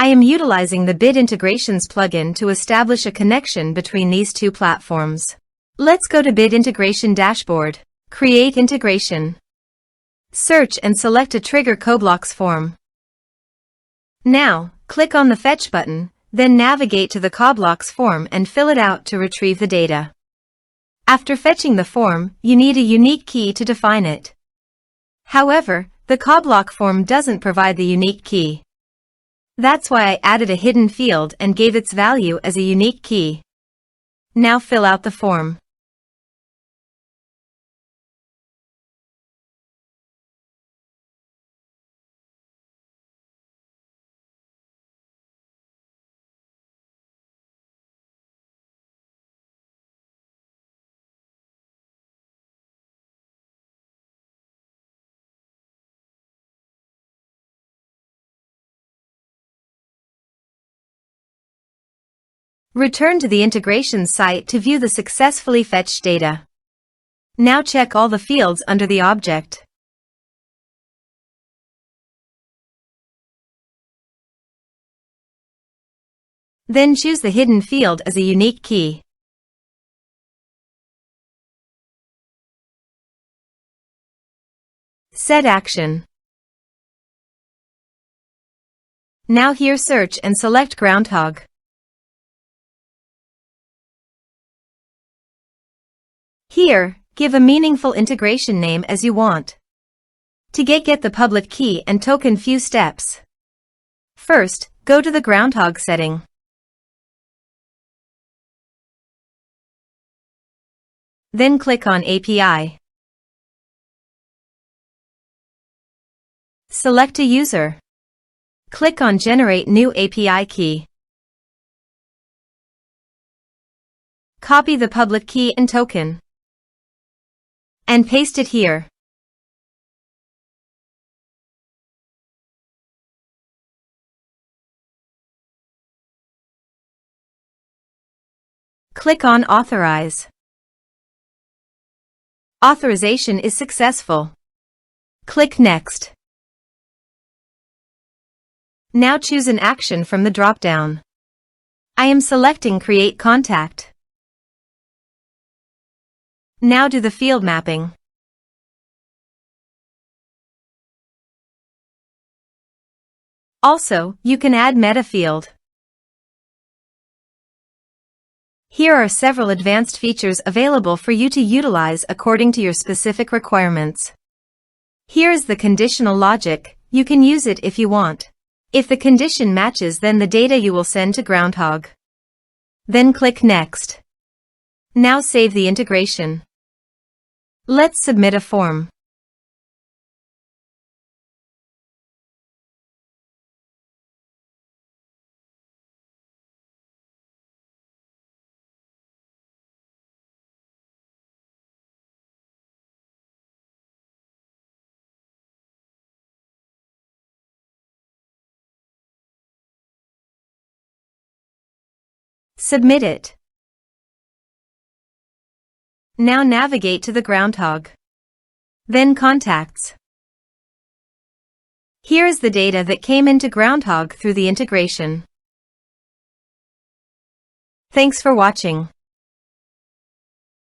I am utilizing the Bit Integrations plugin to establish a connection between these two platforms. Let's go to Bit Integration Dashboard. Create integration. Search and select a trigger CoBlocks form. Now, click on the Fetch button, then navigate to the CoBlocks form and fill it out to retrieve the data. After fetching the form, you need a unique key to define it. However, the CoBlock form doesn't provide the unique key. That's why I added a hidden field and gave its value as a unique key. Now fill out the form. Return to the integration site to view the successfully fetched data. Now check all the fields under the object. Then choose the hidden field as a unique key. Set action. Now here search and select Groundhogg. Here, give a meaningful integration name as you want. To get the public key and token few steps. First, go to the Groundhogg setting. Then click on API. Select a user. Click on Generate New API Key. Copy the public key and token. And paste it here. Click on Authorize. Authorization is successful. Click Next. Now choose an action from the drop-down. I am selecting Create Contact. Now do the field mapping. Also, you can add meta field. Here are several advanced features available for you to utilize according to your specific requirements. Here is the conditional logic. You can use it if you want. If the condition matches, then the data you will send to Groundhogg. Then click Next. Now save the integration. Let's submit a form. Submit it. Now navigate to the Groundhogg. Then Contacts. Here is the data that came into Groundhogg through the integration. Thanks for watching.